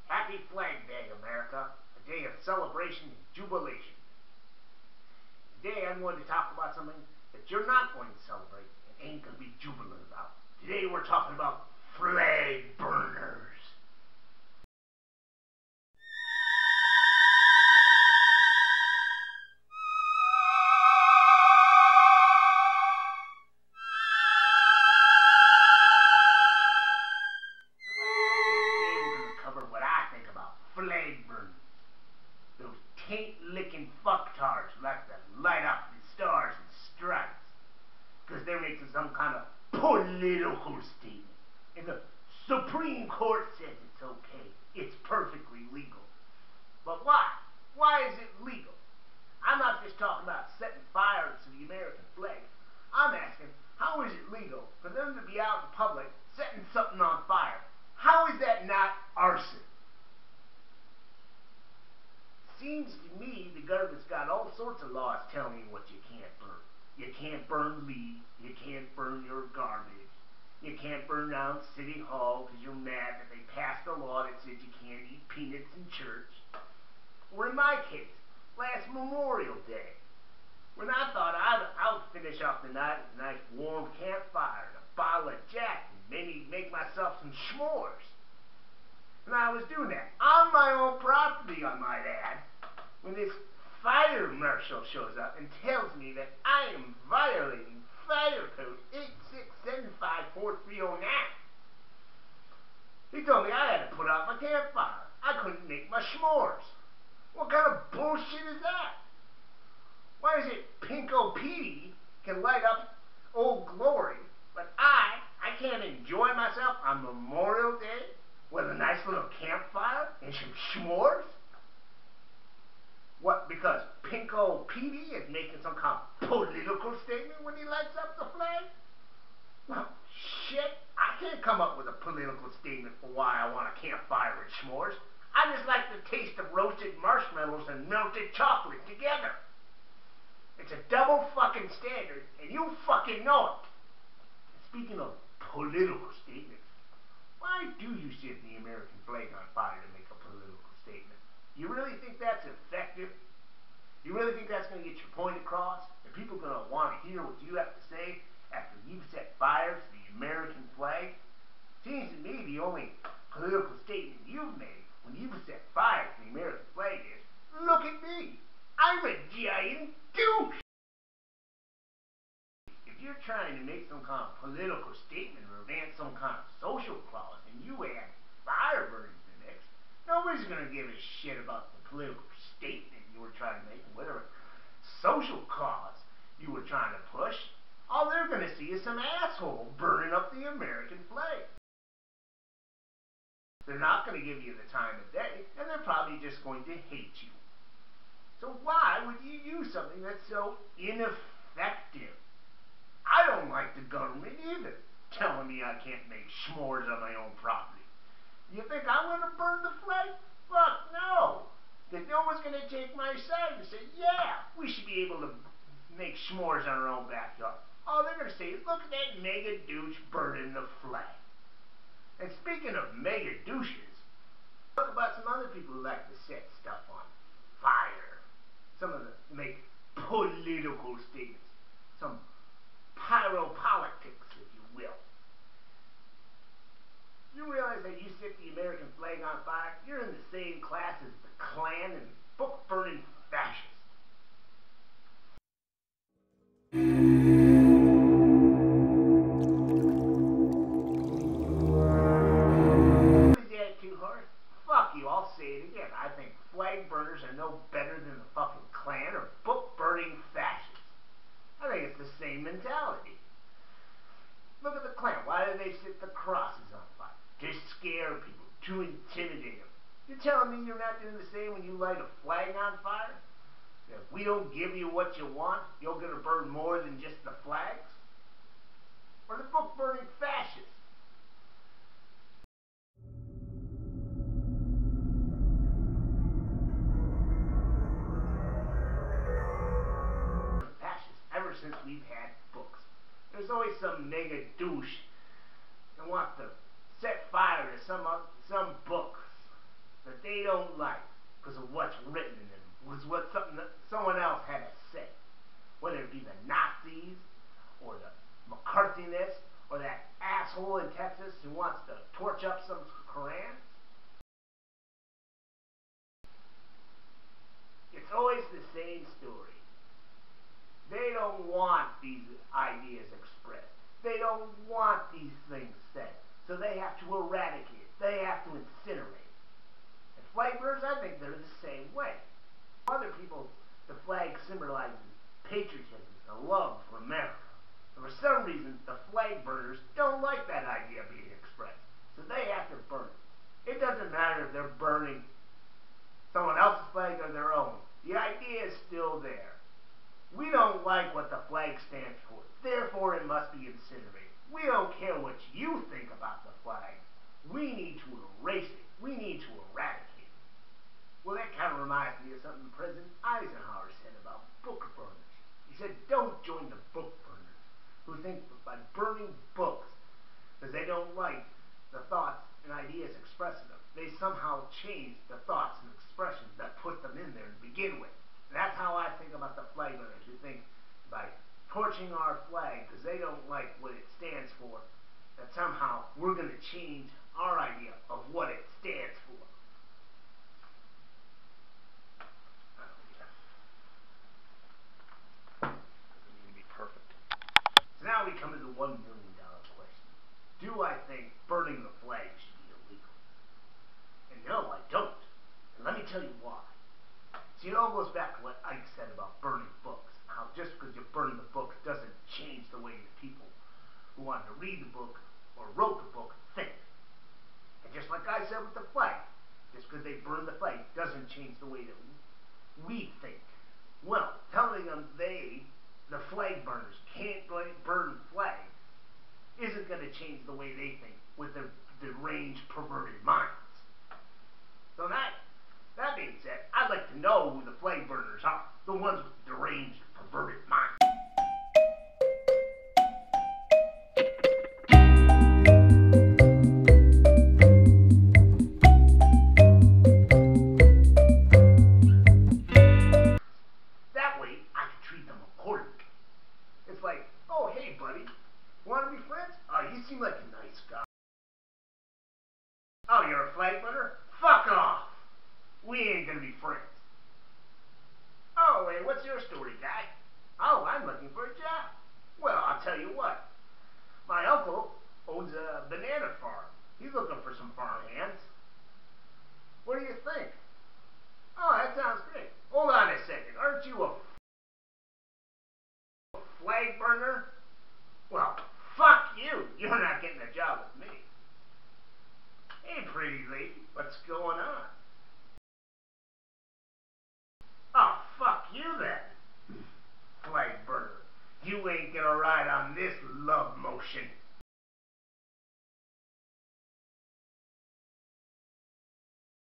Happy Flag Day, America, a day of celebration and jubilation. Today I'm going to talk about something that you're not going to celebrate and ain't going to be jubilant about. Today we're talking about flag burners. Flag burners. Those taint-licking fucktards who like to light up the stars and stripes because they're making some kind of political statement. And the Supreme Court says it's okay. It's perfectly legal. But why? Why is it legal? I'm not just talking about setting fire to the American flag. I'm asking, how is it legal for them to be out in public setting something on fire? How is that not arson? Seems to me the government's got all sorts of laws telling you what you can't burn. You can't burn leaves. You can't burn your garbage. You can't burn down City Hall because you're mad that they passed a law that said you can't eat peanuts in church. Or in my case, last Memorial Day, when I thought I'd finish off the night with a nice warm campfire and a bottle of Jack and maybe make myself some s'mores. And I was doing that on my own property, I might add, when this fire marshal shows up and tells me that I am violating Fire Code 86754309. He told me I had to put out my campfire. I couldn't make my s'mores. What kind of bullshit is that? Why is it Pinko Petey can light up Old Glory, but I can't enjoy myself on Memorial Day with a nice little campfire and some s'mores? What, because Pinko Petey is making some kind of political statement when he lights up the flag? Well, shit, I can't come up with a political statement for why I want a campfire and s'mores. I just like the taste of roasted marshmallows and melted chocolate together. It's a double fucking standard, and you fucking know it. Speaking of political statements, why do you set the American flag on fire to make a political statement? You really think that's effective? You really think that's going to get your point across? Are people going to want to hear what you have to say after you've set fire to the American flag? Seems to me the only political statement you've made when you've set fire to the American flag is, look at me, I'm a giant douche. If you're trying to make some kind of political statement or advance some kind of social cause and you add fire burning to the mix, nobody's going to give a shit about the political statement you were trying to make and whatever social cause you were trying to push. All they're going to see is some asshole burning up the American flag. They're not going to give you the time of day, and they're probably just going to hate you. So why would you use something that's so ineffective? I don't like the government either, telling me I can't make s'mores on my own property. You think I'm going to burn the flag? Fuck no. That no one's going to take my side and say, yeah, we should be able to make s'mores on our own backyard. All they're going to say is, look at that mega douche burning the flag. And speaking of mega douches, talk about some other people who like to set stuff on fire. Some of them make political statements. Some pyropolitics, if you will. You realize that you set the American flag on fire, you're in the same class as the Klan and book-burning fascists. Is that too hard? Fuck you, I'll say it again. I think flag burners are no better than the fucking Klan or book-burning fascists. I think it's the same mentality. Look at the Klan. Why do they set the crosses on fire? To scare people, to intimidate them. You're telling me you're not doing the same when you light a flag on fire? If we don't give you what you want, you're going to burn more than just the flags? Or the book-burning fascists? Ever since we've had books, there's always some mega douche that wants to set fire to some books they don't like because of what's written in them, was what something that someone else had to say. Whether it be the Nazis, or the McCarthynists, or that asshole in Texas who wants to torch up some Koran. It's always the same story. They don't want these ideas expressed. They don't want these things said. So they have to eradicate. They have to incinerate. And flag burners, I think they're the same way. Other people, the flag symbolizes patriotism, a love for America. And for some reason, the flag burners don't like that idea being expressed. So they have to burn it. It doesn't matter if they're burning someone else's flag or their own. The idea is still there. We don't like what the flag stands for. Therefore, it must be incinerated. We don't care what you think about the flag. We need to erase it. We need to eradicate it. Well, that kind of reminds me of something President Eisenhower said about book burners. He said, don't join the book burners who think that by burning books, because they don't like the thoughts and ideas expressed in them, they somehow change the thoughts and expressions that put them in there to begin with. And that's how I think about the flag burners who think by torching our flag because they don't like what it stands for, that somehow we're going to change our idea of what it stands for. Doesn't need to be perfect. So now we come to the $1 million question. Do I think burning the flag should be illegal? And no, I don't. And let me tell you why. See, it all goes back to what Ike said about burning books. How just because you burn the book doesn't change the way the people who wanted to read the book or wrote the book think. And just like I said with the flag, just because they burn the flag doesn't change the way that we think. Well, telling them the flag burners, can't burn flags isn't going to change the way they think with their deranged, perverted minds. So that being said, I'd like to know who the flag burners are, the ones with deranged, perverted minds. That way, I can treat them accordingly. It's like, oh, hey, buddy, want to be friends? Oh, you seem like a nice guy. Oh, you're a flag burner? Fuck off! We ain't gonna be friends. Oh, hey, what's your story, guy? Oh, I'm looking for a job. Well, I'll tell you what. My uncle owns a banana farm. He's looking for some farm hands. What do you think? Oh, that sounds great. Hold on a second. Aren't you a flag burner? Well, fuck you. You're not getting a job with me. Hey, pretty lady, what's going on? Oh, fuck you then, flag burner. You ain't gonna ride on this love motion.